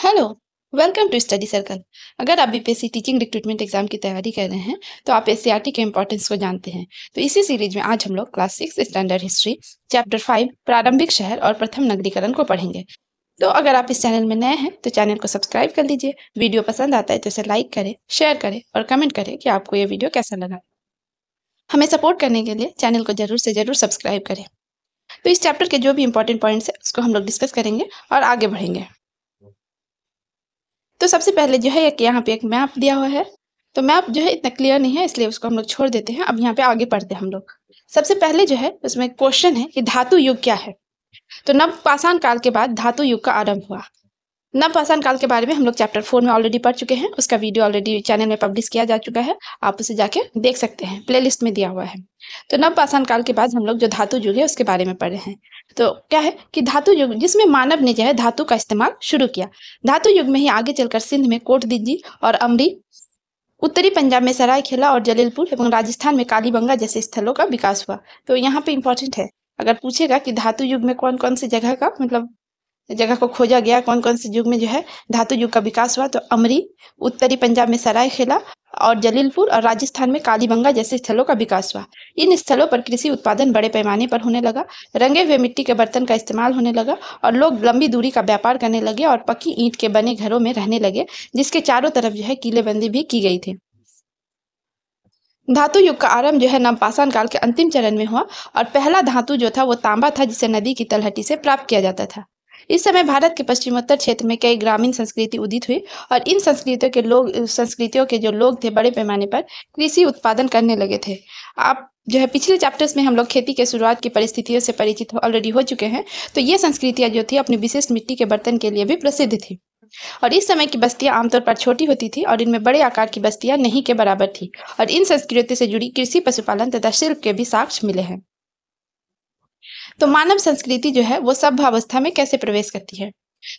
Hello, welcome to study circle. अगर आप BPSC teaching recruitment exam की तैयारी कर रहे हैं तो आप एससीईआरटी के इंपॉर्टेंस को जानते हैं। तो इसी सीरीज में आज हम लोग क्लास 6 स्टैंडर्ड हिस्ट्री चैप्टर 5 प्रारंभिक शहर और प्रथम नगरीकरण को पढ़ेंगे। तो अगर आप इस चैनल में नए हैं तो चैनल को सब्सक्राइब कर लीजिए। वीडियो पसंद आता है तो इसे लाइक करें, शेयर करें और कमेंट करें कि आपको ये वीडियो कैसा लगा। हमें सपोर्ट करने के लिए चैनल को जरूर से जरूर सब्सक्राइब करें। तो इस चैप्टर के जो भी इंपॉर्टेंट पॉइंट्स है उसको हम लोग डिस्कस करेंगे और आगे बढ़ेंगे। तो सबसे पहले जो है एक यहाँ पे एक मैप दिया हुआ है। तो मैप जो है इतना क्लियर नहीं है इसलिए उसको हम लोग छोड़ देते हैं। अब यहाँ पे आगे पढ़ते हैं हम लोग। सबसे पहले जो है उसमें क्वेश्चन है कि धातु युग क्या है। तो नवपाषाण काल के बाद धातु युग का आरंभ हुआ। नवपाषाण काल के बारे में हम लोग चैप्टर 4 में ऑलरेडी पढ़ चुके हैं। उसका वीडियो ऑलरेडी चैनल में पब्लिश किया जा चुका है। आप उसे जाके देख सकते हैं, प्लेलिस्ट में दिया हुआ है। तो नवपाषाण काल के बाद हम लोग जो धातु युग है उसके बारे में पढ़े हैं। तो क्या है कि धातु युग जिसमें मानव ने जो है धातु का इस्तेमाल शुरू किया। धातु युग में ही आगे चलकर सिंध में कोटदीजी और अमरी, उत्तरी पंजाब में सरायखेला और जलीलपुर एवं राजस्थान में कालीबंगा जैसे स्थलों का विकास हुआ। तो यहाँ पे इंपॉर्टेंट है, अगर पूछेगा कि धातु युग में कौन कौन सी जगह का मतलब जगह को खोजा गया, कौन कौन से युग में जो है धातु युग का विकास हुआ, तो अमरी, उत्तरी पंजाब में सरायखेला और जलीलपुर और राजस्थान में कालीबंगा जैसे स्थलों का विकास हुआ। इन स्थलों पर कृषि उत्पादन बड़े पैमाने पर होने लगा, रंगे हुए मिट्टी के बर्तन का इस्तेमाल होने लगा और लोग लंबी दूरी का व्यापार करने लगे और पक्की ईंट के बने घरों में रहने लगे, जिसके चारों तरफ जो है किलेबंदी भी की गई थी। धातु युग का आरंभ जो है नवपाषाण काल के अंतिम चरण में हुआ और पहला धातु जो था वो तांबा था, जिसे नदी की तलहटी से प्राप्त किया जाता था। इस समय भारत के पश्चिमोत्तर क्षेत्र में कई ग्रामीण संस्कृति उदित हुई और इन संस्कृतियों के जो लोग थे बड़े पैमाने पर कृषि उत्पादन करने लगे थे। आप जो है पिछले चैप्टर्स में हम लोग खेती के शुरुआत की परिस्थितियों से परिचित ऑलरेडी हो चुके हैं। तो ये संस्कृतियां जो थी अपनी विशिष्ट मिट्टी के बर्तन के लिए भी प्रसिद्ध थी और इस समय की बस्तियां आमतौर पर छोटी होती थी और इनमें बड़े आकार की बस्तियां नहीं के बराबर थी और इन संस्कृतियों से जुड़ी कृषि, पशुपालन तथा शिल्प के भी साक्ष्य मिले हैं। तो मानव संस्कृति जो है वो सभ्य अवस्था में कैसे प्रवेश करती है।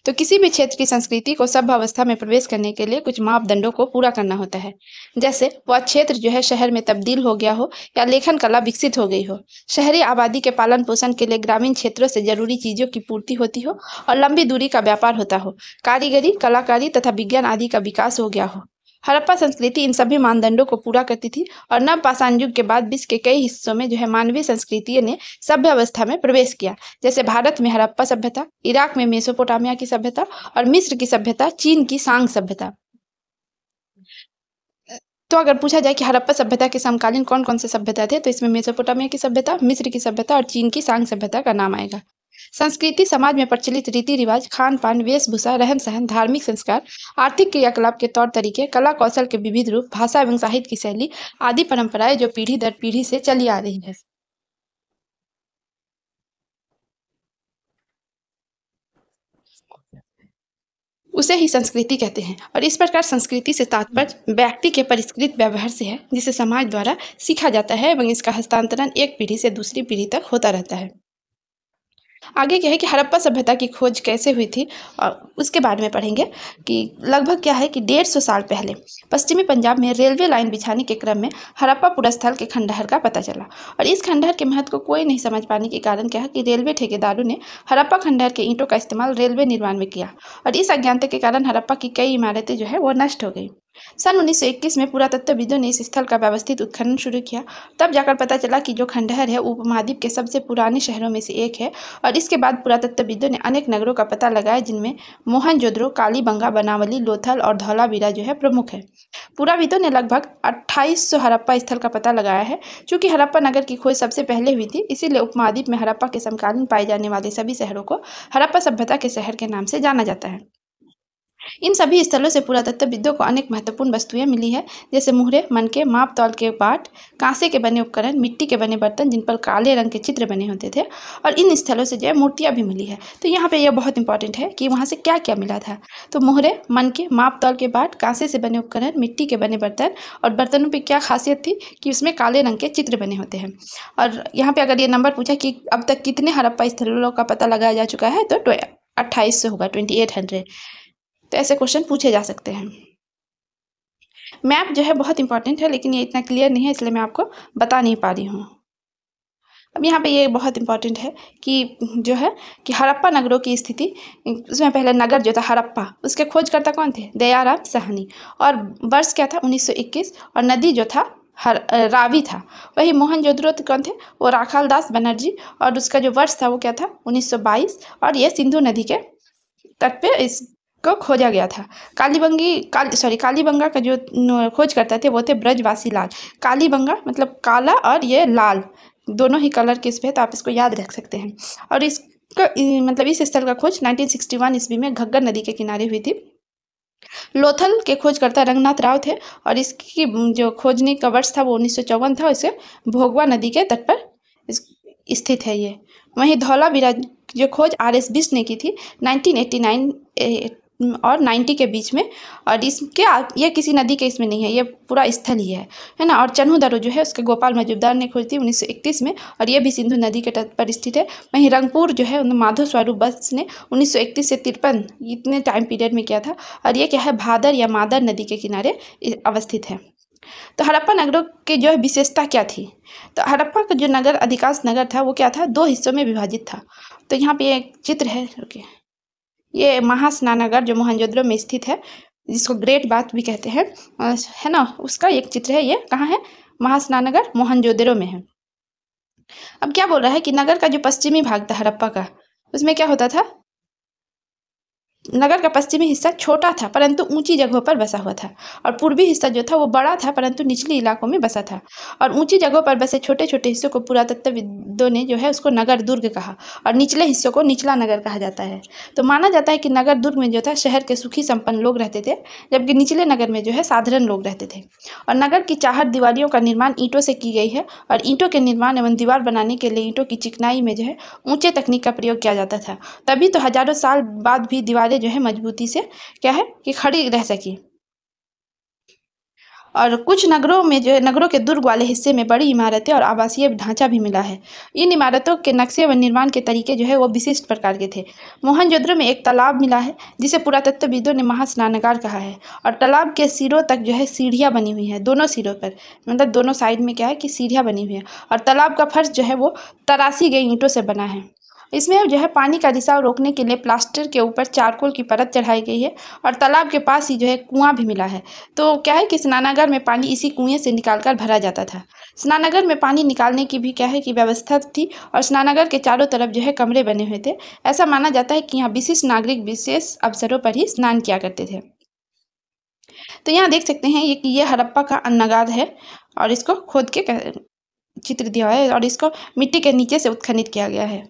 तो किसी भी क्षेत्र की संस्कृति को सभ्य अवस्था में प्रवेश करने के लिए कुछ मापदंडों को पूरा करना होता है। जैसे वह क्षेत्र जो है शहर में तब्दील हो गया हो या लेखन कला विकसित हो गई हो, शहरी आबादी के पालन पोषण के लिए ग्रामीण क्षेत्रों से जरूरी चीजों की पूर्ति होती हो और लंबी दूरी का व्यापार होता हो, कारीगरी, कलाकारी तथा विज्ञान आदि का विकास हो गया हो। हड़प्पा संस्कृति इन सभी मानदंडों को पूरा करती थी और नवपाषाण युग के बाद विश्व के कई हिस्सों में जो है मानवीय संस्कृतियों ने सभ्य अवस्था में प्रवेश किया। जैसे भारत में हड़प्पा सभ्यता, इराक में मेसोपोटामिया की सभ्यता और मिस्र की सभ्यता, चीन की सांग सभ्यता। तो अगर पूछा जाए कि हड़प्पा सभ्यता के समकालीन कौन कौन से सभ्यता थे, तो इसमें मेसोपोटामिया की सभ्यता, मिस्र की सभ्यता और चीन की सांग सभ्यता का नाम आएगा। संस्कृति समाज में प्रचलित रीति रिवाज, खान पान, वेशभूषा, रहन सहन, धार्मिक संस्कार, आर्थिक क्रियाकलाप के तौर तरीके, कला कौशल के विविध रूप, भाषा एवं साहित्य की शैली आदि परंपराएं जो पीढ़ी दर पीढ़ी से चली आ रही है, उसे ही संस्कृति कहते हैं। और इस प्रकार संस्कृति से तात्पर्य व्यक्ति के परिष्कृत व्यवहार से है, जिसे समाज द्वारा सीखा जाता है एवं इसका हस्तांतरण एक पीढ़ी से दूसरी पीढ़ी तक होता रहता है। आगे क्या है कि हड़प्पा सभ्यता की खोज कैसे हुई थी और उसके बारे में पढ़ेंगे कि लगभग क्या है कि 150 साल पहले पश्चिमी पंजाब में रेलवे लाइन बिछाने के क्रम में हड़प्पा स्थल के खंडहर का पता चला और इस खंडहर के महत्व को कोई नहीं समझ पाने के कारण क्या है कि रेलवे ठेकेदारों ने हड़प्पा खंडहर के ईंटों का इस्तेमाल रेलवे निर्माण में किया और इस अज्ञानता के कारण हड़प्पा की कई इमारतें जो है वो नष्ट हो गई। सन 1921 में पुरातत्वविदों ने इस स्थल का व्यवस्थित उत्खनन शुरू किया। तब जाकर पता चला कि जो खंडहर है उपमहाद्वीप के सबसे पुराने शहरों में से एक है और इसके बाद पुरातत्वविदों ने अनेक नगरों का पता लगाया, जिनमें मोहनजोदड़ो, कालीबंगा, बनावली, लोथल और धौलावीरा जो है प्रमुख है। पुराविदों ने लगभग 2800 हड़प्पा स्थल का पता लगाया है। चूंकि हड़प्पा नगर की खोज सबसे पहले हुई थी, इसीलिए उपमहाद्वीप में हड़प्पा के समकालीन पाए जाने वाले सभी शहरों को हड़प्पा सभ्यता के शहर के नाम से जाना जाता है। इन सभी स्थलों से पुरातत्वविदों को अनेक महत्वपूर्ण वस्तुएं मिली है, जैसे मुहरे, मनके, माप तौल के बाट, कांसे के बने उपकरण, मिट्टी के बने बर्तन जिन पर काले रंग के चित्र बने होते थे और इन स्थलों से जो है मूर्तियां भी मिली है। तो यहाँ पे यह बहुत इंपॉर्टेंट है कि वहाँ से क्या क्या मिला था। तो मुहरे, मनके, माप तौल के बाट, कांसे से बने उपकरण, मिट्टी के बने बर्तन और बर्तनों पर क्या खासियत थी कि उसमें काले रंग के चित्र बने होते हैं। और यहाँ पे अगर ये नंबर पूछा कि अब तक कितने हड़प्पा स्थलों का पता लगाया जा चुका है, तो 2800 होगा, 2800। तो ऐसे क्वेश्चन पूछे जा सकते हैं। मैप जो है बहुत इंपॉर्टेंट है, लेकिन ये इतना क्लियर नहीं है इसलिए मैं आपको बता नहीं पा रही हूँ। अब यहाँ पे ये बहुत इम्पोर्टेंट है कि जो है कि हड़प्पा नगरों की स्थिति, उसमें पहले नगर जो था हड़प्पा, उसके खोजकर्ता कौन थे? दयाराम साहनी। और वर्ष क्या था? 1921। और नदी जो था रावी था। वही मोहनजोदड़ो कौन थे? वो राखाल दास बनर्जी। और उसका जो वर्ष था वो क्या था? 1922। और ये सिंधु नदी के तट पे इसको खोजा गया था। कालीबंगा का जो खोज करते थे वो थे ब्रजवासी लाल। कालीबंगा मतलब काला और ये लाल, दोनों ही कलर के इस पे, तो आप इसको याद रख सकते हैं। और इसका मतलब इस स्थल का खोज 1961 ईस्वी में घग्गर नदी के किनारे हुई थी। लोथल के खोजकर्ता रंगनाथ राव थे। और इसकी जो खोजने का वर्ष था वो 1954 था। इसे भोगवा नदी के तट पर स्थित है ये। वहीं धौलावीरा जो खोज RS बिष्ट ने की थी 1989 और 90 के बीच में। और इसके ये किसी नदी के इसमें नहीं है, ये पूरा स्थल ही है ना। और चन्हू जो है उसके गोपाल मजूमदार ने खोज थी 1931 में, और ये भी सिंधु नदी के तट पर स्थित है। वहीं रंगपुर जो है माधव स्वरूप बस ने 1931 से 53 इतने टाइम पीरियड में किया था। और ये क्या है? भादर या मादर नदी के किनारे अवस्थित है। तो हड़प्पा नगरों की जो है विशेषता क्या थी? तो हड़प्पा का जो नगर, अधिकांश नगर था वो क्या था? 2 हिस्सों में विभाजित था। तो यहाँ पे एक चित्र है, रुकिए, ये महास्नानगढ़ जो मोहनजोदड़ो में स्थित है, जिसको ग्रेट बाथ भी कहते हैं, है ना, उसका एक चित्र है। ये कहाँ है? महास्नानगढ़ मोहनजोदड़ो में है। अब क्या बोल रहा है कि नगर का जो पश्चिमी भाग था हड़प्पा का, उसमें क्या होता था? नगर का पश्चिमी हिस्सा छोटा था परंतु ऊंची जगहों पर बसा हुआ था, और पूर्वी हिस्सा जो था वो बड़ा था परंतु निचली इलाकों में बसा था। और ऊंची जगहों पर बसे छोटे छोटे हिस्सों को पुरातत्वविदों ने जो है उसको नगर दुर्ग कहा, और निचले हिस्सों को निचला नगर कहा जाता है। तो माना जाता है कि नगर दुर्ग में जो था शहर के सुखी संपन्न लोग रहते थे, जबकि निचले नगर में जो है साधारण लोग रहते थे। और नगर की चाहत दीवारियों का निर्माण ईंटों से की गई है, और ईंटों के निर्माण एवं दीवार बनाने के लिए ईंटों की चिकनाई में जो है ऊंचे तकनीक का प्रयोग किया जाता था। तभी तो हजारों साल बाद भी दीवारें जो है मजबूती से क्या है कि खड़ी रह सकी। और कुछ नगरों में जो है, नगरों के दुर्ग वाले हिस्से में बड़ी इमारतें और आवासीय ढांचा भी मिला है। इन इमारतों के नक्शे व निर्माण के तरीके जो है वो विशिष्ट प्रकार के थे। मोहनजोदड़ो में एक तालाब मिला है जिसे पुरातत्वविदों ने महास्नानगार कहा है, और तालाब के सिरों तक जो है सीढ़ियाँ बनी हुई हैं, दोनों सिरों पर, मतलब दोनों साइड में क्या है कि सीढ़ियाँ बनी हुई हैं। और तालाब का फर्श जो है वो तराशी गई ईंटों से बना है। इसमें जो है पानी का रिसाव रोकने के लिए प्लास्टर के ऊपर चारकोल की परत चढ़ाई गई है, और तालाब के पास ही जो है कुआं भी मिला है। तो क्या है कि स्नानागार में पानी इसी कुएं से निकालकर भरा जाता था। स्नानागार में पानी निकालने की भी क्या है कि व्यवस्था थी, और स्नानागार के चारों तरफ जो है कमरे बने हुए थे। ऐसा माना जाता है कि यहाँ विशिष्ट नागरिक विशेष अवसरों पर ही स्नान किया करते थे। तो यहाँ देख सकते हैं ये हड़प्पा का अन्नगार है, और इसको खोद के चित्र दिया हुआ है, और इसको मिट्टी के नीचे से उत्खनित किया गया है।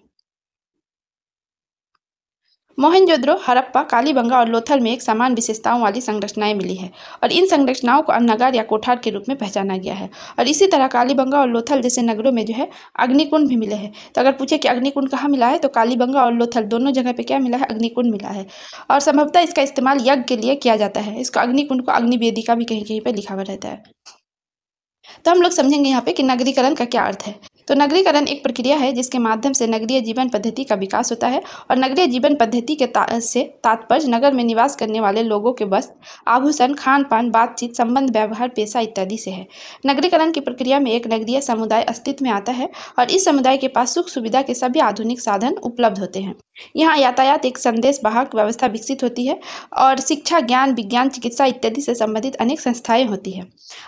मोहनजोदड़ो, हड़प्पा, कालीबंगा और लोथल में एक समान विशेषताओं वाली संरचनाएं मिली है, और इन संरचनाओं को अन्नगार या कोठार के रूप में पहचाना गया है। और इसी तरह कालीबंगा और लोथल जैसे नगरों में जो है अग्निकुंड भी मिले हैं। तो अगर पूछे कि अग्निकुंड कहाँ मिला है, तो कालीबंगा और लोथल दोनों जगह पे क्या मिला है? अग्निकुंड मिला है। और संभवतः इसका इस्तेमाल यज्ञ के लिए किया जाता है। इसको अग्निकुंड को अग्निवेदिका भी कहीं कहीं पर लिखा हुआ रहता है। तो हम लोग समझेंगे यहाँ पे कि नगरीकरण का क्या अर्थ है। तो नगरीकरण एक प्रक्रिया है जिसके माध्यम से नगरीय जीवन पद्धति का विकास होता है, और नगरीय जीवन पद्धति के से तात्पर्य नगर में निवास करने वाले लोगों के वस्त्र, आभूषण, खान पान, बातचीत, संबंध, व्यवहार, पेशा इत्यादि से है। नगरीकरण की प्रक्रिया में एक नगरीय समुदाय अस्तित्व में आता है, और इस समुदाय के पास सुख सुविधा के सभी आधुनिक साधन उपलब्ध होते हैं। यहाँ यातायात एक संदेश वाहक व्यवस्था विकसित होती है, और शिक्षा, ज्ञान, विज्ञान, चिकित्सा इत्यादि से संबंधित अनेक संस्थाएं होती है।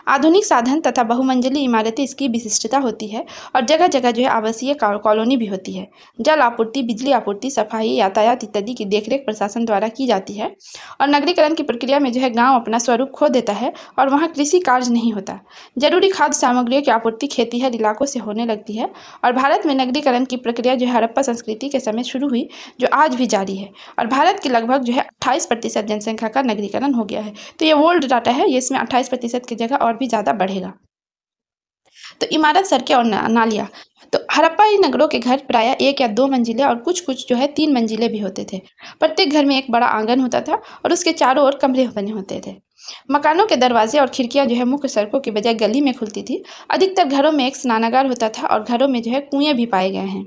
आधुनिक साधन तथा बहुमंजिली इमारतें इसकी विशिष्टता होती है, और जगह जगह जो है आवासीय कॉलोनी भी होती है। जल आपूर्ति, बिजली आपूर्ति, सफाई, यातायात इत्यादि की देखरेख प्रशासन द्वारा की जाती है। और नगरीकरण की प्रक्रिया में जो है गांव अपना स्वरूप खो देता है, और वहाँ कृषि कार्य नहीं होता। जरूरी खाद्य सामग्रियों की आपूर्ति खेतीहर इलाकों से होने लगती है। और भारत में नगरीकरण की प्रक्रिया जो है हड़प्पा संस्कृति के समय शुरू हुई, जो आज भी जारी है। और भारत की लगभग जो है 28% जनसंख्या का नगरीकरण हो गया है। तो ये ओल्ड डाटा है, ये इसमें 28% की जगह और भी ज़्यादा बढ़ेगा। तो इमारत, सड़कें और नालियाँ। तो हड़प्पाई नगरों के घर प्रायः 1 या 2 मंजिले, और कुछ कुछ जो है 3 मंजिले भी होते थे। प्रत्येक घर में एक बड़ा आंगन होता था, और उसके चारों ओर कमरे बने होते थे। मकानों के दरवाजे और खिड़कियां जो है मुख्य सड़कों के बजाय गली में खुलती थी। अधिकतर घरों में एक स्नानागार होता था, और घरों में जो है कुएं भी पाए गए हैं।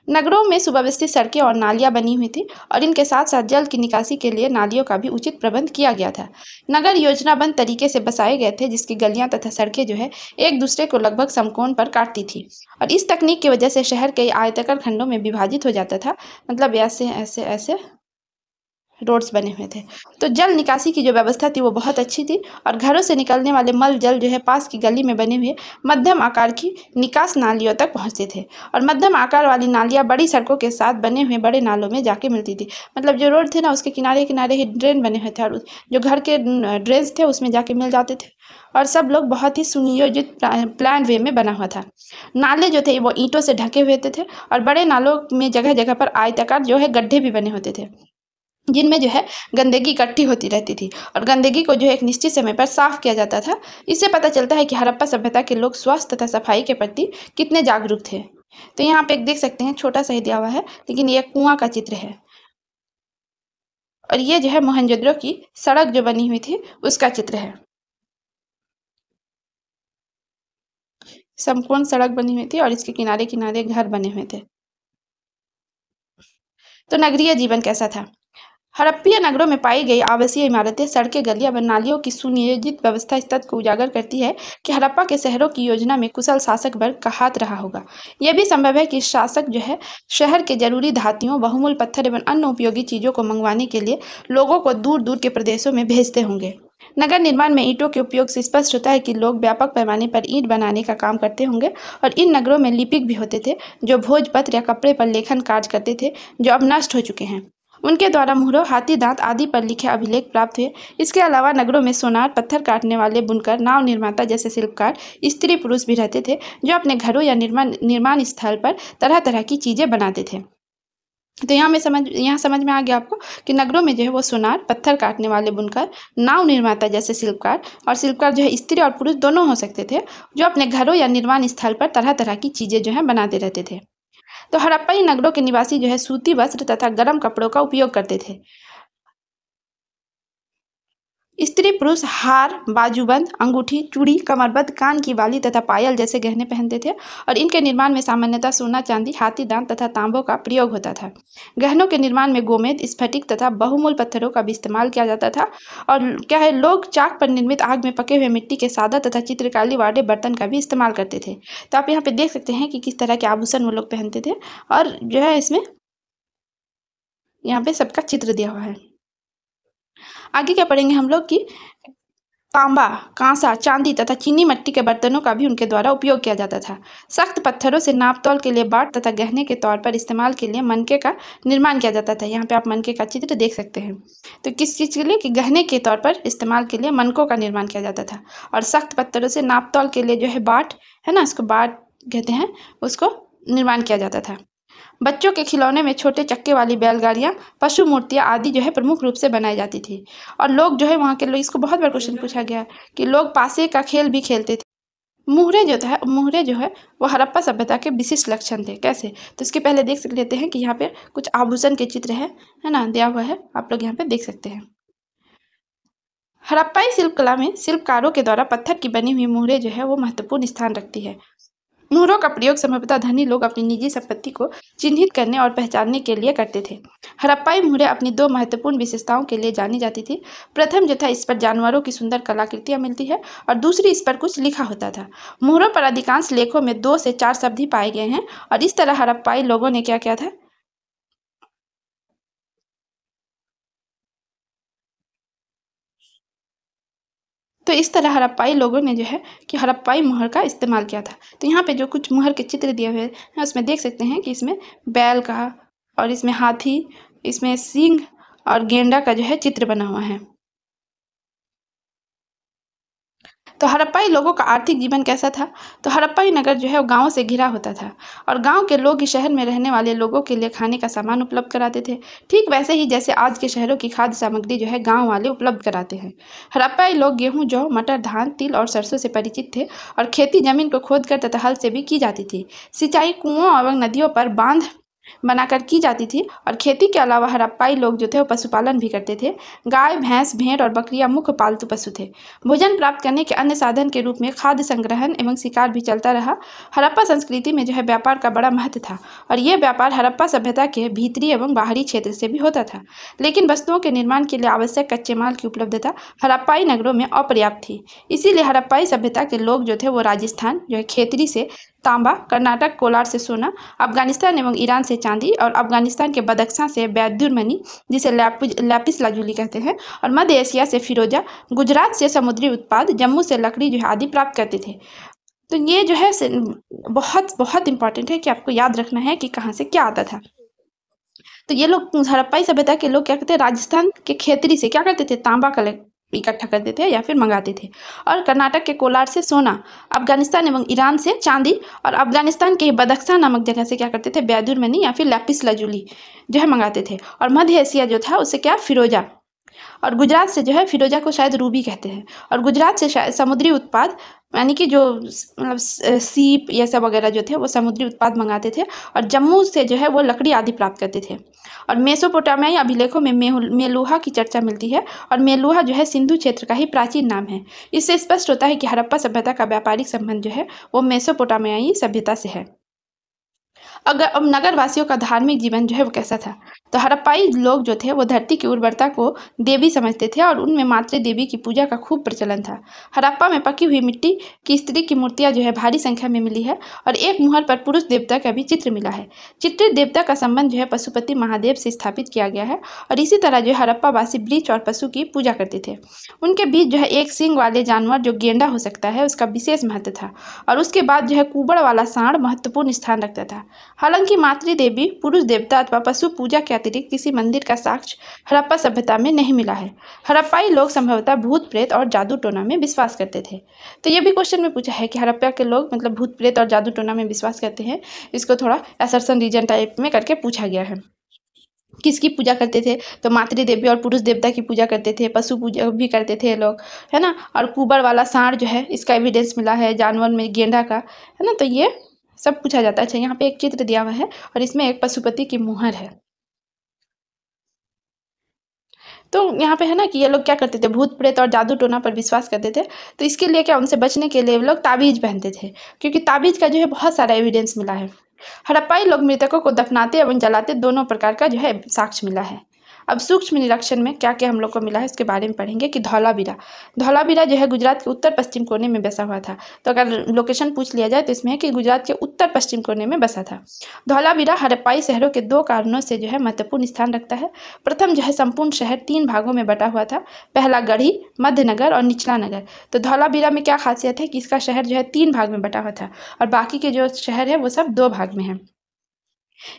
नगरों में सुव्यवस्थित सड़कें और नालियाँ बनी हुई थी और इनके साथ साथ जल की निकासी के लिए नालियों का भी उचित प्रबंध किया गया था। नगर योजनाबद्ध तरीके से बसाए गए थे, जिसकी गलियां तथा सड़कें जो है एक दूसरे को लगभग समकोण पर काटती थी और इस तकनीक की वजह से शहर कई आयताकार खंडों में विभाजित हो जाता था। मतलब ऐसे ऐसे ऐसे रोड्स बने हुए थे। तो जल निकासी की जो व्यवस्था थी वो बहुत अच्छी थी और घरों से निकलने वाले मल जल जो है पास की गली में बने हुए मध्यम आकार की निकास नालियों तक पहुंचते थे और मध्यम आकार वाली नालियां बड़ी सड़कों के साथ बने हुए बड़े नालों में जाके मिलती थी। मतलब जो रोड थे ना उसके किनारे किनारे ही ड्रेन बने हुए थे और जो घर के ड्रेन्स थे उसमें जाके मिल जाते थे और सब लोग बहुत ही सुनियोजित प्लान वे में बना हुआ था। नाले जो थे वो ईंटों से ढके हुए थे और बड़े नालों में जगह जगह पर आयताकार जो है गड्ढे भी बने होते थे, जिनमें जो है गंदगी इकट्ठी होती रहती थी और गंदगी को जो है एक निश्चित समय पर साफ किया जाता था। इससे पता चलता है कि हड़प्पा सभ्यता के लोग स्वास्थ्य तथा सफाई के प्रति कितने जागरूक थे। तो यहाँ पे एक देख सकते हैं, छोटा सा ही दिया हुआ है लेकिन ये कुआं का चित्र है और ये जो है मोहनजोदड़ो की सड़क जो बनी हुई थी उसका चित्र है। संपूर्ण सड़क बनी हुई थी और इसके किनारे किनारे घर बने हुए थे। तो नगरीय जीवन कैसा था? हड़प्पीय नगरों में पाई गई आवासीय इमारतें, सड़कें, गलियां व नालियों की सुनियोजित व्यवस्था इस तथ्य को उजागर करती है कि हड़प्पा के शहरों की योजना में कुशल शासक वर्ग का हाथ रहा होगा। यह भी संभव है कि शासक जो है शहर के जरूरी धातुओं, बहुमूल्य पत्थर एवं अन्य उपयोगी चीजों को मंगवाने के लिए लोगों को दूर दूर के प्रदेशों में भेजते होंगे। नगर निर्माण में ईंटों के उपयोग से स्पष्ट होता है कि लोग व्यापक पैमाने पर ईंट बनाने का काम करते होंगे और इन नगरों में लिपिक भी होते थे जो भोजपत्र या कपड़े पर लेखन कार्य करते थे, जो अब नष्ट हो चुके हैं। उनके द्वारा मुहरों, हाथी दांत आदि पर लिखे अभिलेख प्राप्त हुए। इसके अलावा नगरों में सोनार, पत्थर काटने वाले, बुनकर, नाव निर्माता जैसे शिल्पकार, स्त्री पुरुष भी रहते थे जो अपने घरों या निर्माण निर्माण स्थल पर तरह तरह की चीजें बनाते थे। तो यहाँ समझ में आ गया आपको कि नगरों में जो है वो सोनार, पत्थर काटने वाले, बुनकर, नाव निर्माता जैसे शिल्पकार, और शिल्पकार जो है स्त्री और पुरुष दोनों हो सकते थे जो अपने घरों या निर्माण स्थल पर तरह तरह की चीजें जो है बनाते रहते थे। तो हड़प्पाई नगरों के निवासी जो है सूती वस्त्र तथा गर्म कपड़ों का उपयोग करते थे। स्त्री पुरुष हार, बाजूबंद, अंगूठी, चूड़ी, कमरबंद, कान की बाली तथा पायल जैसे गहने पहनते थे और इनके निर्माण में सामान्यतः सोना, चांदी, हाथी दांत तथा तांबों का प्रयोग होता था। गहनों के निर्माण में गोमेद, स्फटिक तथा बहुमूल्य पत्थरों का भी इस्तेमाल किया जाता था और क्या है, लोग चाक पर निर्मित आग में पके हुए मिट्टी के सादा तथा चित्रकारी वाले बर्तन का भी इस्तेमाल करते थे। तो आप यहाँ पे देख सकते हैं कि किस तरह के आभूषण वो लोग पहनते थे और जो है इसमें यहाँ पे सबका चित्र दिया हुआ है। आगे क्या पढ़ेंगे हम लोग कि तांबा, कांसा, चांदी तथा चीनी मिट्टी के बर्तनों का भी उनके द्वारा उपयोग किया जाता था। सख्त पत्थरों से नापतोल के लिए बाट तथा गहने के तौर पर इस्तेमाल के लिए मनके का निर्माण किया जाता था। यहाँ पे आप मनके का चित्र देख सकते हैं। तो किस चीज़ के लिए? कि गहने के तौर पर इस्तेमाल के लिए मनकों का निर्माण किया जाता था और सख्त पत्थरों से नापतोल के लिए जो है बाट है ना, इसको बाट कहते हैं, उसको निर्माण किया जाता था। बच्चों के खिलौने में छोटे चक्के वाली बैलगाड़ियाँ, पशु मूर्तियाँ आदि जो है प्रमुख रूप से बनाई जाती थी और लोग जो है वहाँ के लोग, इसको बहुत बार क्वेश्चन पूछा गया है कि लोग पासे का खेल भी खेलते थे। मुहरे जो है वो हड़प्पा सभ्यता के विशिष्ट लक्षण थे। कैसे? तो इसके पहले देख लेते हैं कि यहाँ पे कुछ आभूषण के चित्र है ना, दिया हुआ है, आप लोग यहाँ पे देख सकते हैं। हड़प्पाई शिल्पकला में शिल्पकारों के द्वारा पत्थर की बनी हुई मुहरें जो है वो महत्वपूर्ण स्थान रखती है। मुहरों का प्रयोग संभवतः धनी लोग अपनी निजी संपत्ति को चिन्हित करने और पहचानने के लिए करते थे। हड़प्पाई मुहरें अपनी दो महत्वपूर्ण विशेषताओं के लिए जानी जाती थी। प्रथम जो था, इस पर जानवरों की सुंदर कलाकृतियां मिलती है और दूसरी, इस पर कुछ लिखा होता था। मुहरों पर अधिकांश लेखों में 2 से 4 शब्द ही पाए गए हैं और इस तरह हड़प्पाई लोगों ने क्या किया था, तो इस तरह हड़प्पाई लोगों ने जो है कि हड़प्पाई मुहर का इस्तेमाल किया था। तो यहाँ पे जो कुछ मुहर के चित्र दिए हुए हैं उसमें देख सकते हैं कि इसमें बैल का और इसमें हाथी, इसमें सिंह और गेंडा का जो है चित्र बना हुआ है। तो हड़प्पाई लोगों का आर्थिक जीवन कैसा था? तो हड़प्पाई नगर जो है वो गाँव से घिरा होता था और गाँव के लोग ही शहर में रहने वाले लोगों के लिए खाने का सामान उपलब्ध कराते थे, ठीक वैसे ही जैसे आज के शहरों की खाद्य सामग्री जो है गाँव वाले उपलब्ध कराते हैं। हड़प्पाई लोग गेहूँ, जौ, मटर, धान, तिल और सरसों से परिचित थे और खेती जमीन को खोदकर तथा हल से भी की जाती थी। सिंचाई कुओं एवं नदियों पर बांध बनाकर की जाती थी और खेती के अलावा हड़प्पाई लोग जो थे वो पशुपालन भी करते थे। गाय, भैंस, भेड़ और बकरियां मुख्य पालतू पशु थे। भोजन प्राप्त करने के अन्य साधन के रूप में खाद्य संग्रहण एवं शिकार भी चलता रहा। हड़प्पा संस्कृति में जो है व्यापार का बड़ा महत्व था और यह व्यापार हड़प्पा सभ्यता के भीतरी एवं बाहरी क्षेत्र से भी होता था। लेकिन वस्तुओं के निर्माण के लिए आवश्यक कच्चे माल की उपलब्धता हड़प्पाई नगरों में अपर्याप्त थी। इसीलिए हड़प्पाई सभ्यता के लोग जो थे वो राजस्थान जो है खेतरी से तांबा, कर्नाटक कोलार से सोना, अफगानिस्तान एवं ईरान से चांदी और अफगानिस्तान के बदख्शां से बैदुर मनी जिसे लैपिस लाजुली कहते हैं और मध्य एशिया से फिरोजा, गुजरात से समुद्री उत्पाद, जम्मू से लकड़ी जो है आदि प्राप्त करते थे। तो ये जो है बहुत बहुत इंपॉर्टेंट है कि आपको याद रखना है कि कहाँ से क्या आता था। तो ये लोग हड़प्पाई सभ्यता के लोग क्या करते हैं, राजस्थान के खेतरी से क्या करते थे, तांबा कलेक्ट इकट्ठा करते थे या फिर मंगाते थे और कर्नाटक के कोलार से सोना, अफगानिस्तान एवं ईरान से चांदी और अफगानिस्तान के बदख्शां नामक जगह से क्या करते थे, बैदुर मनी या फिर लैपिस लाजुली जो है मंगाते थे और मध्य एशिया जो था उससे क्या, फिरोजा और गुजरात से जो है, फिरोजा को शायद रूबी कहते हैं और गुजरात से शायद समुद्री उत्पाद यानी कि जो मतलब सीप ये सब वगैरह जो थे वो समुद्री उत्पाद मंगाते थे और जम्मू से जो है वो लकड़ी आदि प्राप्त करते थे। और मेसोपोटामियाई अभिलेखों में मेलुहा की चर्चा मिलती है और मेलुहा जो है सिंधु क्षेत्र का ही प्राचीन नाम है। इससे स्पष्ट होता है कि हड़प्पा सभ्यता का व्यापारिक संबंध जो है वो मेसोपोटामियाई सभ्यता से है। अगर अब नगर वासियों का धार्मिक जीवन जो है वो कैसा था, तो हड़प्पाई लोग जो थे वो धरती की उर्वरता को देवी समझते थे और उनमें मातृ देवी की पूजा का खूब प्रचलन था। हड़प्पा में पकी हुई मिट्टी की स्त्री की मूर्तियां जो है भारी संख्या में मिली है और एक मुहर पर पुरुष देवता का भी चित्र मिला है। चित्रित देवता का संबंध जो है पशुपति महादेव से स्थापित किया गया है और इसी तरह जो है हड़प्पा वासी वृक्ष और पशु की पूजा करते थे। उनके बीच जो है एक सींग वाले जानवर जो गेंडा हो सकता है उसका विशेष महत्व था और उसके बाद जो है कुबड़ वाला सांड महत्वपूर्ण स्थान रखता था। हालांकि मातृ देवी, पुरुष देवता अथवा पशु पूजा के अतिरिक्त किसी मंदिर का साक्ष्य हड़प्पा सभ्यता में नहीं मिला है। हड़प्पाई लोग संभवतः भूत प्रेत और जादू टोना में विश्वास करते थे। तो ये भी क्वेश्चन में पूछा है कि हड़प्पा के लोग मतलब भूत प्रेत और जादू टोना में विश्वास करते हैं। इसको थोड़ा असर्शन रीजन टाइप में करके पूछा गया है। किसकी पूजा करते थे, तो मातृ देवी और पुरुष देवता की पूजा करते थे, पशु पूजा भी करते थे लोग, है ना। और कुबर वाला सांड जो है इसका एविडेंस मिला है, जानवर में गेंडा का, है ना। तो ये सब पूछा जाता है। अच्छा, यहाँ पे एक चित्र दिया हुआ है और इसमें एक पशुपति की मुहर है। तो यहाँ पे है ना कि ये लोग क्या करते थे, भूत प्रेत और जादू टोना पर विश्वास करते थे। तो इसके लिए क्या, उनसे बचने के लिए वो लोग ताबीज पहनते थे, क्योंकि ताबीज का जो है बहुत सारा एविडेंस मिला है। हड़प्पाई लोग मृतकों को दफनाते एवं जलाते, दोनों प्रकार का जो है साक्ष्य मिला है। अब सूक्ष्म निरीक्षण में क्या क्या हम लोग को मिला है इसके बारे में पढ़ेंगे कि धौलावीरा। धौलावीरा जो है गुजरात के उत्तर पश्चिम कोने में बसा हुआ था। तो अगर लोकेशन पूछ लिया जाए तो इसमें है कि गुजरात के उत्तर पश्चिम कोने में बसा था। धौलावीरा हड़प्पाई शहरों के दो कारणों से जो है महत्वपूर्ण स्थान रखता है। प्रथम जो है संपूर्ण शहर 3 भागों में बटा हुआ था। पहला गढ़ी, मध्य नगर और निचला नगर। तो धौलावीरा में क्या खासियत है कि इसका शहर जो है 3 भाग में बटा हुआ था और बाकी के जो शहर है वो सब 2 भाग में है।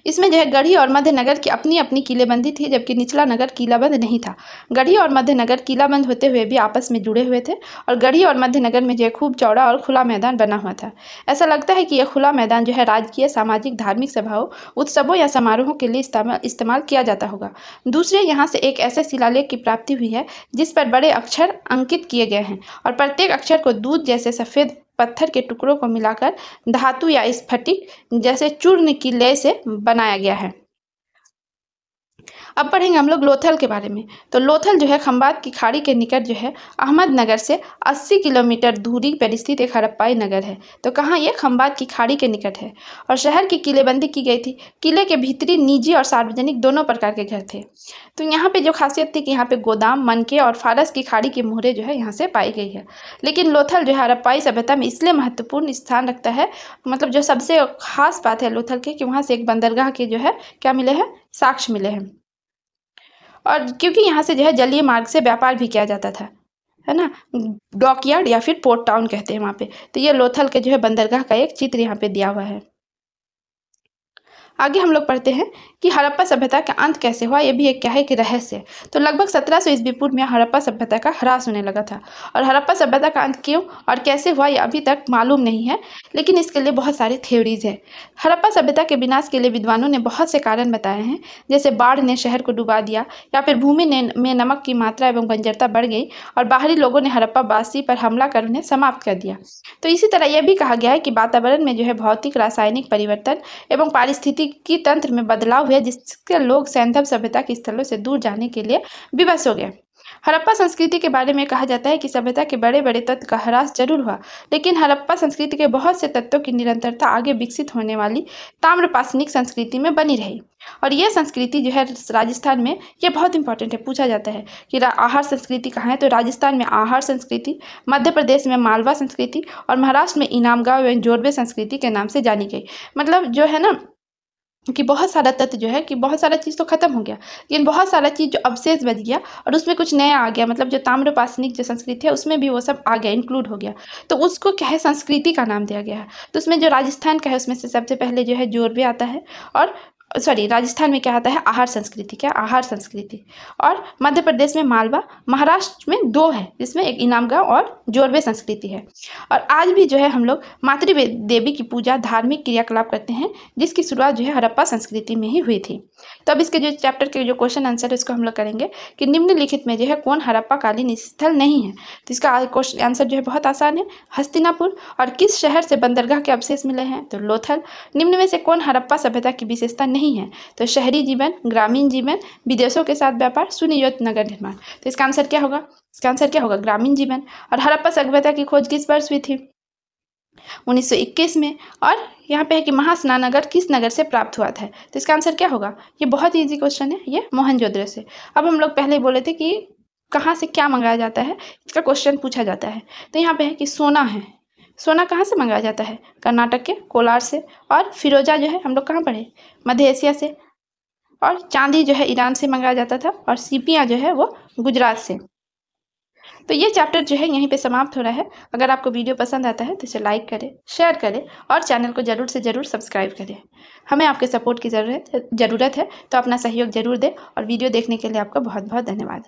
इसमें जो है गढ़ी और मध्य नगर की अपनी अपनी किलेबंदी थी, जबकि निचला नगर किलाबंद नहीं था। गढ़ी और मध्य नगर किलाबंद होते हुए भी आपस में जुड़े हुए थे और गढ़ी और मध्य नगर में जो है खूब चौड़ा और खुला मैदान बना हुआ था। ऐसा लगता है कि यह खुला मैदान जो है राजकीय, सामाजिक, धार्मिक सभाओं, उत्सवों या समारोहों के लिए इस्तेमाल किया जाता होगा। दूसरे, यहाँ से एक ऐसे शिलालेख की प्राप्ति हुई है जिस पर बड़े अक्षर अंकित किए गए हैं और प्रत्येक अक्षर को दूध जैसे सफ़ेद पत्थर के टुकड़ों को मिलाकर धातु या स्फटिक जैसे चूर्ण की लय से बनाया गया है। अब पढ़ेंगे हम लोग लोथल के बारे में। तो लोथल जो है खंबात की खाड़ी के निकट जो है अहमदनगर से 80 किलोमीटर दूरी पर स्थित एक हड़प्पाई नगर है। तो कहाँ, ये खंबात की खाड़ी के निकट है और शहर की किलेबंदी की गई थी। किले के भीतरी निजी और सार्वजनिक दोनों प्रकार के घर थे। तो यहाँ पे जो खासियत थी कि यहाँ पे गोदाम, मनके और फारस की खाड़ी की मोहरें जो है यहाँ से पाई गई है। लेकिन लोथल जो है हड़प्पाई सभ्यता में इसलिए महत्वपूर्ण स्थान रखता है, मतलब जो सबसे खास बात है लोथल की, कि वहाँ से एक बंदरगाह के जो है क्या मिले हैं, साक्ष्य मिले हैं। और क्योंकि यहाँ से जो है जलीय मार्ग से व्यापार भी किया जाता था, है ना। डॉकयार्ड या फिर पोर्ट टाउन कहते हैं वहाँ पे। तो ये लोथल के जो है बंदरगाह का एक चित्र यहाँ पे दिया हुआ है। आगे हम लोग पढ़ते हैं कि हड़प्पा सभ्यता का अंत कैसे हुआ। ये भी एक क्या है कि रहस्य। तो लगभग 1700 ईस्वी पूर्व में हड़प्पा सभ्यता का ह्रास होने लगा था और हड़प्पा सभ्यता का अंत क्यों और कैसे हुआ ये अभी तक मालूम नहीं है, लेकिन इसके लिए बहुत सारी थ्योरीज है। हड़प्पा सभ्यता के विनाश के लिए विद्वानों ने बहुत से कारण बताए हैं, जैसे बाढ़ ने शहर को डुबा दिया या फिर भूमि में नमक की मात्रा एवं बंजरता बढ़ गई और बाहरी लोगों ने हड़प्पा वासी पर हमला कर उन्हें समाप्त कर दिया। तो इसी तरह यह भी कहा गया है कि वातावरण में जो है भौतिक, रासायनिक परिवर्तन एवं पारिस्थितिक पारिस्थितिकी तंत्र में बदलाव हुए, जिसके लोग सैंधव सभ्यता के स्थलों से दूर जाने के लिए विवश हो गए। हड़प्पा संस्कृति के बारे में कहा जाता है कि सभ्यता के बड़े-बड़े तत्व का ह्रास जरूर हुआ, लेकिन हड़प्पा संस्कृति के बहुत से तत्वों की निरंतरता आगे विकसित होने वाली ताम्रपाषाणिक संस्कृति में बनी रही। और ये संस्कृति जो है राजस्थान में, ये बहुत इंपॉर्टेंट है, पूछा जाता है कि आहार संस्कृति कहाँ है, तो राजस्थान में आहार संस्कृति, मध्य प्रदेश में मालवा संस्कृति और महाराष्ट्र में इनाम गांव एवं जोरबे संस्कृति के नाम से जानी गई। मतलब जो है ना कि बहुत सारा तत्व जो है कि बहुत सारा चीज़ तो खत्म हो गया, लेकिन बहुत सारा चीज़ जो अवशेष बच गया और उसमें कुछ नया आ गया, मतलब जो ताम्रपाषाणिक जो संस्कृति है उसमें भी वो सब आ गया, इंक्लूड हो गया, तो उसको क्या है, संस्कृति का नाम दिया गया है। तो उसमें जो राजस्थान का है उसमें से सबसे पहले जो है जोरबे आता है, और सॉरी राजस्थान में क्या आता है, आहार संस्कृति, क्या आहार संस्कृति, और मध्य प्रदेश में मालवा, महाराष्ट्र में दो है जिसमें एक इनाम गांव और जोरबे संस्कृति है। और आज भी जो है हम लोग मातृ देवी की पूजा, धार्मिक क्रियाकलाप करते हैं, जिसकी शुरुआत जो है हड़प्पा संस्कृति में ही हुई थी। तो अब इसके जो चैप्टर के जो क्वेश्चन आंसर है उसको हम लोग करेंगे कि निम्नलिखित में जो है कौन हड़प्पा कालीन स्थल नहीं है। तो इसका क्वेश्चन आंसर जो है बहुत आसान है, हस्तिनापुर। और किस शहर से बंदरगाह के अवशेष मिले हैं, तो लोथल। निम्न में से कौन हड़प्पा सभ्यता की विशेषता नहीं है, तो शहरी जीवन, ग्रामीण जीवन, विदेशों के साथ व्यापार, सुनियोजित नगर निर्माण। तो इसका आंसर क्या होगा, इसका आंसर क्या होगा, ग्रामीण जीवन। और हड़प्पा सभ्यता की खोज किस वर्ष हुई थी, 1921 में। और यहाँ पे है कि महास्नानगर किस नगर से प्राप्त हुआ था, तो इसका आंसर क्या होगा, ये बहुत इजी क्वेश्चन है, ये मोहनजोदड़ो से। अब हम लोग पहले बोले थे कि कहाँ से क्या मंगाया जाता है, इसका क्वेश्चन पूछा जाता है। तो यहाँ पे है कि सोना है, सोना कहाँ से मंगाया जाता है, कर्नाटक के कोलार से। और फिरोजा जो है हम लोग कहाँ पढ़े, मध्य एशिया से। और चांदी जो है ईरान से मंगाया जाता था, और सीपियाँ जो है वो गुजरात से। तो ये चैप्टर जो है यहीं पे समाप्त हो रहा है। अगर आपको वीडियो पसंद आता है तो इसे लाइक करें, शेयर करें और चैनल को ज़रूर से ज़रूर सब्सक्राइब करें। हमें आपके सपोर्ट की ज़रूरत है, तो अपना सहयोग ज़रूर दें। और वीडियो देखने के लिए आपका बहुत बहुत धन्यवाद।